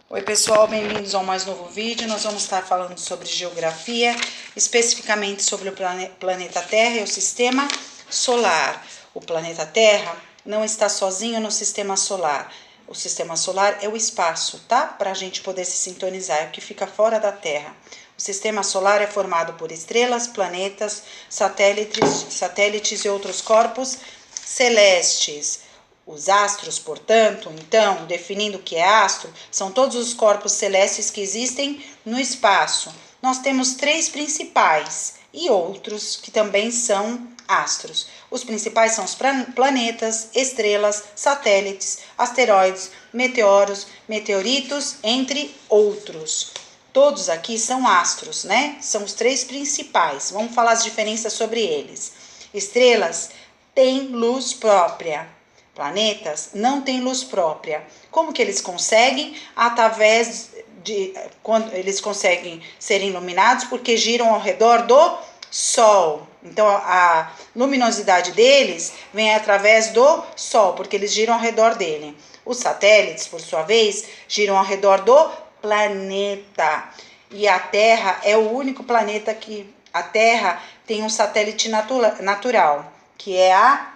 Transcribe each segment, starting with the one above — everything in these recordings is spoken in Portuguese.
Oi pessoal, bem-vindos ao mais novo vídeo. Nós vamos estar falando sobre geografia, especificamente sobre o planeta Terra e o sistema solar. O planeta Terra não está sozinho no sistema solar. O sistema solar é o espaço, tá? Para a gente poder se sintonizar, é o que fica fora da Terra. O sistema solar é formado por estrelas, planetas, satélites e outros corpos celestes. Os astros, portanto, então, definindo o que é astro, são todos os corpos celestes que existem no espaço. Nós temos três principais e outros que também são astros. Os principais são os planetas, estrelas, satélites, asteroides, meteoros, meteoritos, entre outros. Todos aqui são astros, né? São os três principais. Vamos falar as diferenças sobre eles. Estrelas têm luz própria. Planetas não têm luz própria. Como que eles conseguem? Através de quando eles conseguem ser iluminados porque giram ao redor do Sol. Então a luminosidade deles vem através do Sol, porque eles giram ao redor dele. Os satélites, por sua vez, giram ao redor do planeta. E a Terra é o único planeta que a Terra tem um satélite natural, que é a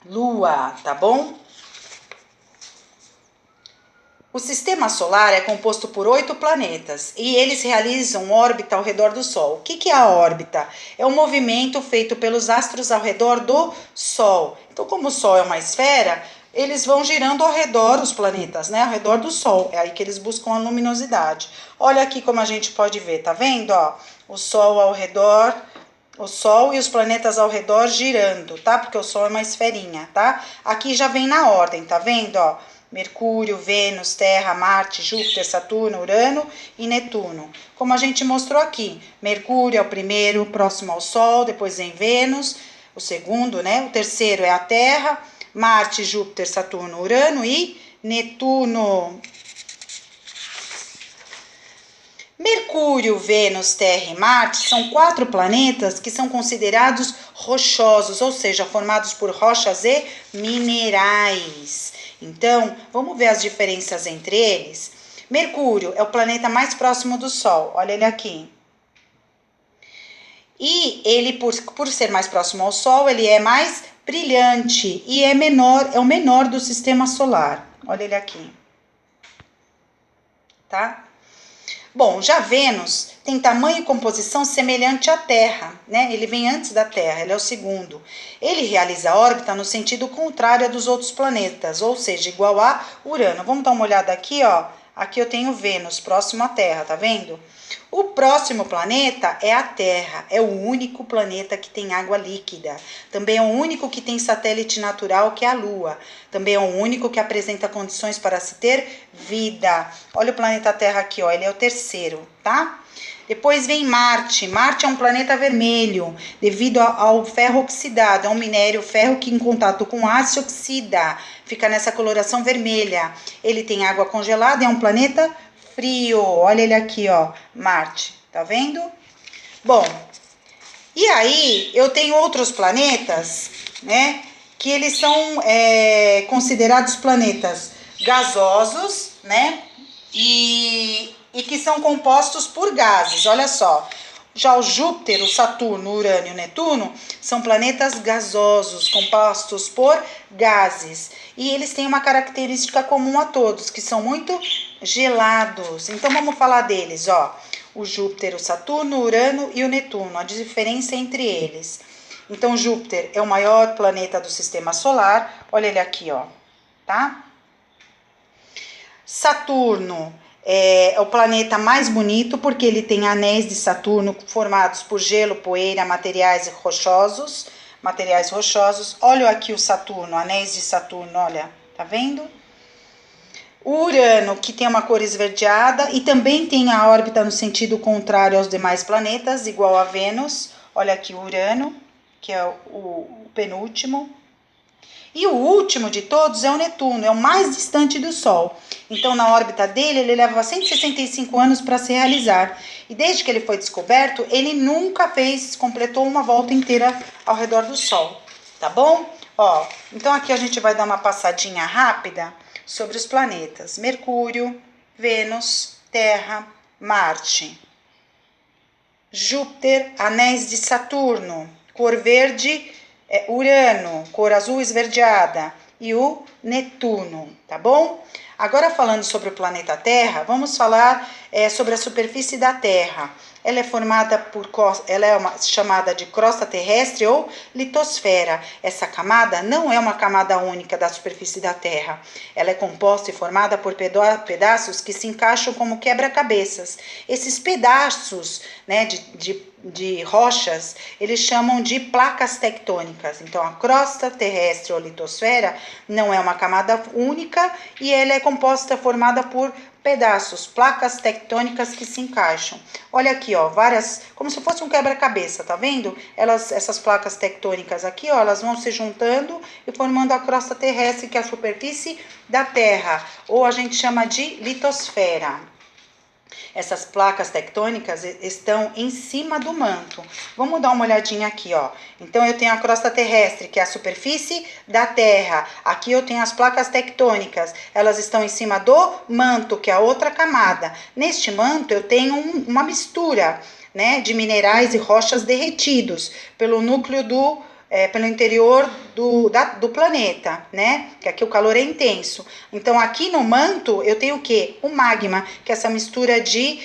Lua, tá bom? O sistema solar é composto por 8 planetas e eles realizam órbita ao redor do Sol. O que é a órbita? É um movimento feito pelos astros ao redor do Sol. Então, como o Sol é uma esfera, eles vão girando ao redor, os planetas, né? Ao redor do Sol. É aí que eles buscam a luminosidade. Olha aqui como a gente pode ver, tá vendo? Ó, o Sol ao redor... O Sol e os planetas ao redor girando, tá? Porque o Sol é uma esferinha, tá? Aqui já vem na ordem, tá vendo, ó? Mercúrio, Vênus, Terra, Marte, Júpiter, Saturno, Urano e Netuno. Como a gente mostrou aqui, Mercúrio é o primeiro, próximo ao Sol, depois vem Vênus, o segundo, né? O terceiro é a Terra, Marte, Júpiter, Saturno, Urano e Netuno. Mercúrio, Vênus, Terra e Marte são 4 planetas que são considerados rochosos, ou seja, formados por rochas e minerais. Então, vamos ver as diferenças entre eles? Mercúrio é o planeta mais próximo do Sol, olha ele aqui. E ele, por ser mais próximo ao Sol, ele é mais brilhante e é o menor do sistema solar. Olha ele aqui. Tá? Bom, já Vênus tem tamanho e composição semelhante à Terra, né? Ele vem antes da Terra, ele é o segundo. Ele realiza a órbita no sentido contrário a dos outros planetas, ou seja, igual a Urano. Vamos dar uma olhada aqui, ó. Aqui eu tenho Vênus, próximo à Terra, tá vendo? O próximo planeta é a Terra, é o único planeta que tem água líquida. Também é o único que tem satélite natural, que é a Lua. Também é o único que apresenta condições para se ter vida. Olha o planeta Terra aqui, ó, ele é o terceiro, tá? Depois vem Marte. Marte é um planeta vermelho, devido ao ferro oxidado. É um minério ferro que em contato com ar se oxida. Fica nessa coloração vermelha. Ele tem água congelada, é um planeta frio. Olha ele aqui, ó, Marte. Tá vendo? Bom, e aí eu tenho outros planetas, né? Que eles são considerados planetas gasosos, né? E que são compostos por gases, olha só. Já o Júpiter, o Saturno, o Urano e o Netuno são planetas gasosos, compostos por gases. E eles têm uma característica comum a todos, que são muito gelados. Então vamos falar deles, ó. O Júpiter, o Saturno, o Urano e o Netuno, a diferença entre eles. Então Júpiter é o maior planeta do sistema solar, olha ele aqui, ó, tá? Saturno é o planeta mais bonito porque ele tem anéis de Saturno formados por gelo, poeira, materiais rochosos. Olha aqui o Saturno, anéis de Saturno, olha, tá vendo? O Urano, que tem uma cor esverdeada e também tem a órbita no sentido contrário aos demais planetas, igual a Vênus. Olha aqui o Urano, que é o penúltimo. E o último de todos é o Netuno, é o mais distante do Sol. Então, na órbita dele, ele leva 165 anos para se realizar. E desde que ele foi descoberto, ele nunca completou uma volta inteira ao redor do Sol. Tá bom? Ó, então aqui a gente vai dar uma passadinha rápida sobre os planetas. Mercúrio, Vênus, Terra, Marte. Júpiter, anéis de Saturno, cor verde, Urano, cor azul esverdeada, e o Netuno, tá bom? Agora falando sobre o planeta Terra, vamos falar sobre a superfície da Terra. Ela é formada ela é chamada de crosta terrestre ou litosfera. Essa camada não é uma camada única da superfície da Terra. Ela é composta e formada por pedaços que se encaixam como quebra-cabeças. Esses pedaços, né, de rochas, eles chamam de placas tectônicas. Então, a crosta terrestre ou litosfera não é uma camada única e ela é formada por pedaços, placas tectônicas que se encaixam. Olha aqui, ó, várias, como se fosse um quebra-cabeça, tá vendo? Essas placas tectônicas aqui, ó, elas vão se juntando e formando a crosta terrestre, que é a superfície da Terra, ou a gente chama de litosfera. Essas placas tectônicas estão em cima do manto. Vamos dar uma olhadinha aqui, ó. Então, eu tenho a crosta terrestre, que é a superfície da Terra. Aqui eu tenho as placas tectônicas. Elas estão em cima do manto, que é a outra camada. Neste manto, eu tenho uma mistura, né, de minerais e rochas derretidos pelo núcleo pelo interior do planeta, né? Que aqui o calor é intenso. Então, aqui no manto, eu tenho o quê? O magma, que é essa mistura de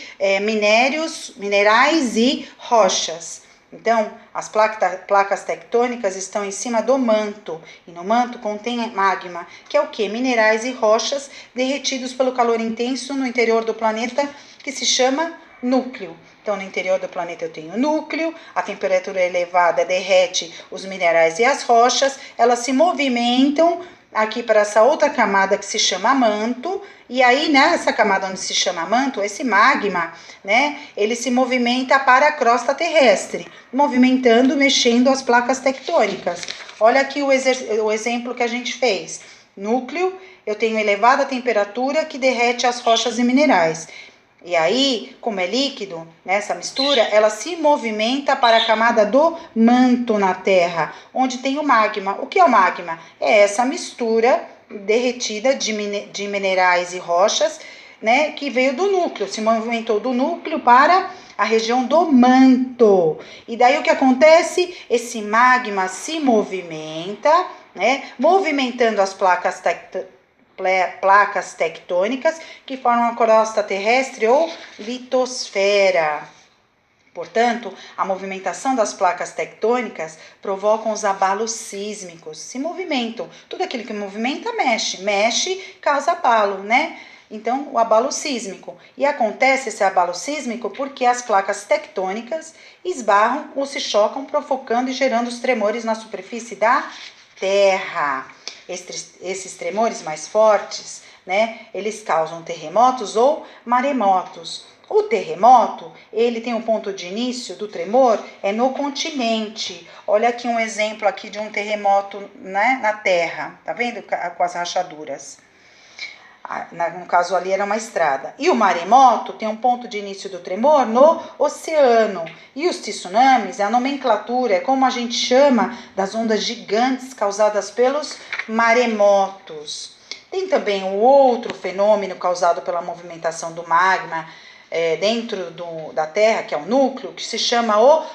minerais e rochas. Então, as placas tectônicas estão em cima do manto. E no manto contém magma, que é o quê? Minerais e rochas derretidos pelo calor intenso no interior do planeta, que se chama núcleo. Então, no interior do planeta eu tenho núcleo, a temperatura elevada derrete os minerais e as rochas, elas se movimentam aqui para essa outra camada que se chama manto, e aí nessa camada onde se chama manto, esse magma, né, ele se movimenta para a crosta terrestre, movimentando, mexendo as placas tectônicas. Olha aqui o exemplo que a gente fez. Núcleo, eu tenho elevada temperatura que derrete as rochas e minerais. E aí, como é líquido, né, essa mistura, ela se movimenta para a camada do manto na Terra, onde tem o magma. O que é o magma? É essa mistura derretida de minerais e rochas, né, que veio do núcleo, se movimentou do núcleo para a região do manto. E daí o que acontece? Esse magma se movimenta, né, movimentando as placas tectônicas que formam a crosta terrestre ou litosfera. Portanto, a movimentação das placas tectônicas provoca os abalos sísmicos, se movimentam. Tudo aquilo que movimenta mexe, causa abalo, né? Então, o abalo sísmico. E acontece esse abalo sísmico porque as placas tectônicas esbarram ou se chocam, provocando e gerando os tremores na superfície da Terra. Esses tremores mais fortes, né, eles causam terremotos ou maremotos. O terremoto, ele tem um ponto de início do tremor, é no continente. Olha aqui um exemplo aqui de um terremoto, né, na Terra, tá vendo? Com as rachaduras. No caso ali era uma estrada. E o maremoto tem um ponto de início do tremor no oceano. E os tsunamis, a nomenclatura é como a gente chama das ondas gigantes causadas pelos maremotos. Tem também um outro fenômeno causado pela movimentação do magma dentro da Terra, que é o núcleo, que se chama o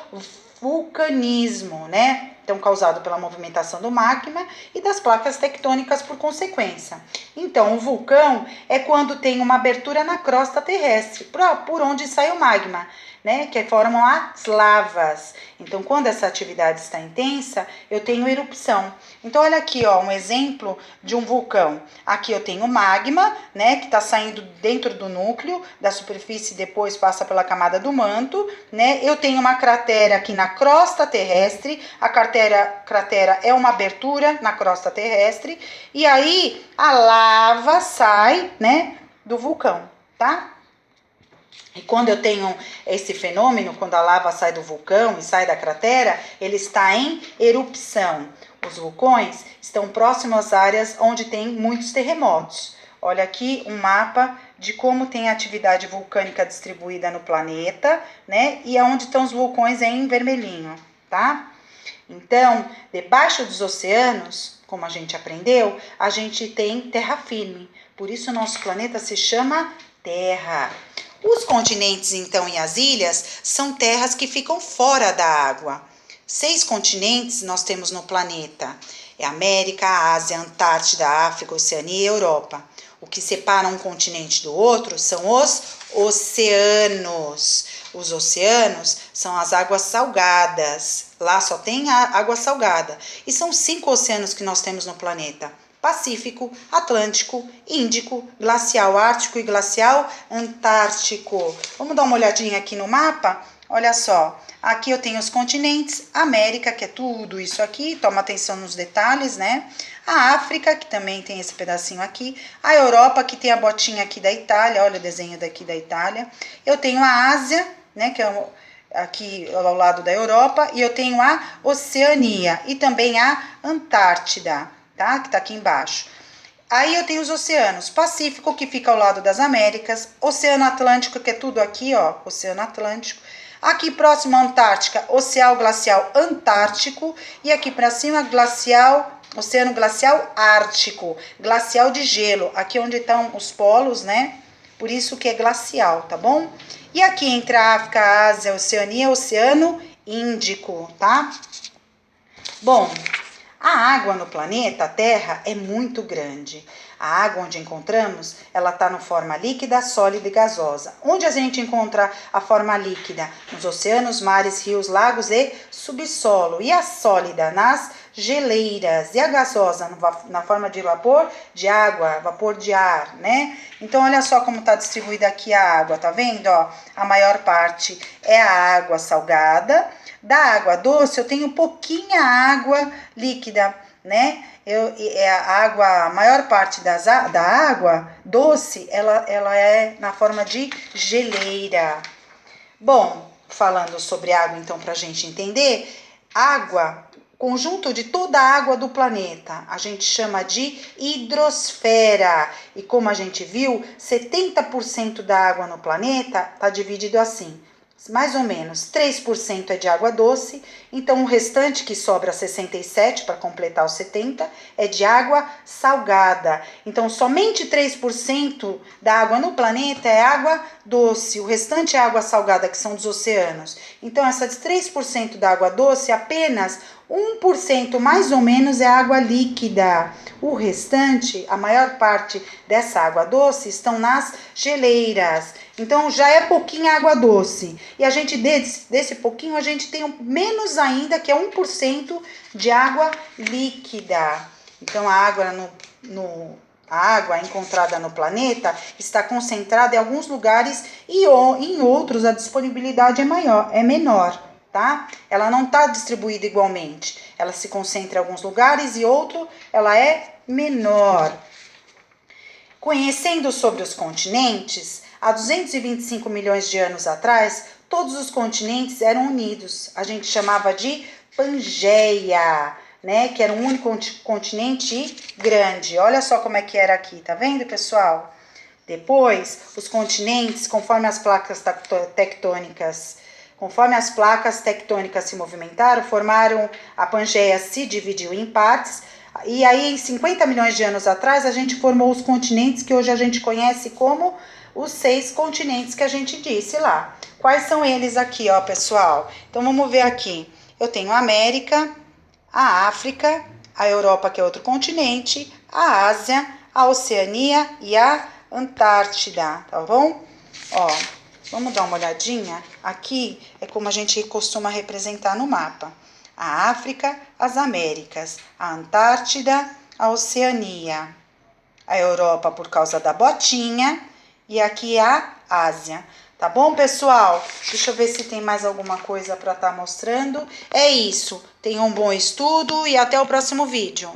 vulcanismo, né? Então, causado pela movimentação do magma e das placas tectônicas por consequência. Então, o vulcão é quando tem uma abertura na crosta terrestre, por onde sai o magma, né, que formam as lavas. Então, quando essa atividade está intensa, eu tenho erupção. Então, olha aqui, ó, um exemplo de um vulcão. Aqui eu tenho magma, né, que está saindo dentro do núcleo, da superfície, depois passa pela camada do manto, né. Eu tenho uma cratera aqui na crosta terrestre. A cratera é uma abertura na crosta terrestre. E aí, a lava sai, né, do vulcão, tá? E quando eu tenho esse fenômeno, quando a lava sai do vulcão e sai da cratera, ele está em erupção. Os vulcões estão próximos às áreas onde tem muitos terremotos. Olha aqui um mapa de como tem a atividade vulcânica distribuída no planeta, né? E aonde estão os vulcões é em vermelhinho, tá? Então, debaixo dos oceanos, como a gente aprendeu, a gente tem terra firme. Por isso, o nosso planeta se chama terra. Os continentes, então, e as ilhas são terras que ficam fora da água. 6 continentes nós temos no planeta. É América, Ásia, Antártida, África, Oceania e Europa. O que separa um continente do outro são os oceanos. Os oceanos são as águas salgadas. Lá só tem água salgada. E são 5 oceanos que nós temos no planeta: Pacífico, Atlântico, Índico, Glacial Ártico e Glacial Antártico. Vamos dar uma olhadinha aqui no mapa? Olha só, aqui eu tenho os continentes: América, que é tudo isso aqui, toma atenção nos detalhes, né? A África, que também tem esse pedacinho aqui. A Europa, que tem a botinha aqui da Itália, olha o desenho daqui da Itália. Eu tenho a Ásia, né, que é aqui ao lado da Europa, e eu tenho a Oceania e também a Antártida, tá? Que tá aqui embaixo. Aí eu tenho os oceanos: Pacífico, que fica ao lado das Américas, Oceano Atlântico, que é tudo aqui, ó, Oceano Atlântico. Aqui próximo à Antártica, Oceano Glacial Antártico, e aqui para cima, Oceano Glacial Ártico, glacial de gelo, aqui onde estão os polos, né? Por isso que é glacial, tá bom? E aqui entre a África, a Ásia, a Oceania, Oceano Índico, tá? Bom, a água no planeta Terra é muito grande. A água onde encontramos, ela está na forma líquida, sólida e gasosa. Onde a gente encontra a forma líquida? Nos oceanos, mares, rios, lagos e subsolo. E a sólida? Nas geleiras. E a gasosa? Na forma de vapor de água, vapor de ar, né? Então, olha só como está distribuída aqui a água, tá vendo? Ó, a maior parte é a água salgada. Da água doce, eu tenho pouquinha água líquida, né? A maior parte da água doce, ela é na forma de geleira. Bom, falando sobre água, então, para a gente entender, água, conjunto de toda a água do planeta, a gente chama de hidrosfera. E como a gente viu, 70% da água no planeta está dividido assim: mais ou menos 3% é de água doce, então o restante, que sobra 67 para completar os 70, é de água salgada. Então somente 3% da água no planeta é água doce, o restante é água salgada, que são dos oceanos. Então essas 3% da água doce, apenas 1% mais ou menos é água líquida. O restante, a maior parte dessa água doce, estão nas geleiras. Então já é pouquinha água doce. E a gente, desse pouquinho, a gente tem menos ainda, que é 1% de água líquida. Então a água encontrada no planeta está concentrada em alguns lugares e em outros a disponibilidade é menor, tá? Ela não está distribuída igualmente. Ela se concentra em alguns lugares e outro ela é menor. Conhecendo sobre os continentes, há 225 milhões de anos atrás, todos os continentes eram unidos. A gente chamava de Pangeia, né? Que era um único continente grande. Olha só como é que era aqui, tá vendo, pessoal? Depois, os continentes, conforme as placas tectônicas se movimentaram, formaram a Pangeia, se dividiu em partes. E aí, 50 milhões de anos atrás, a gente formou os continentes que hoje a gente conhece como os 6 continentes que a gente disse lá. Quais são eles aqui, ó, pessoal? Então, vamos ver aqui. Eu tenho a América, a África, a Europa, que é outro continente, a Ásia, a Oceania e a Antártida, tá bom? Ó, vamos dar uma olhadinha? Aqui é como a gente costuma representar no mapa: a África, as Américas, a Antártida, a Oceania, a Europa por causa da botinha e aqui a Ásia. Tá bom, pessoal? Deixa eu ver se tem mais alguma coisa para estar mostrando. É isso. Tenham um bom estudo e até o próximo vídeo.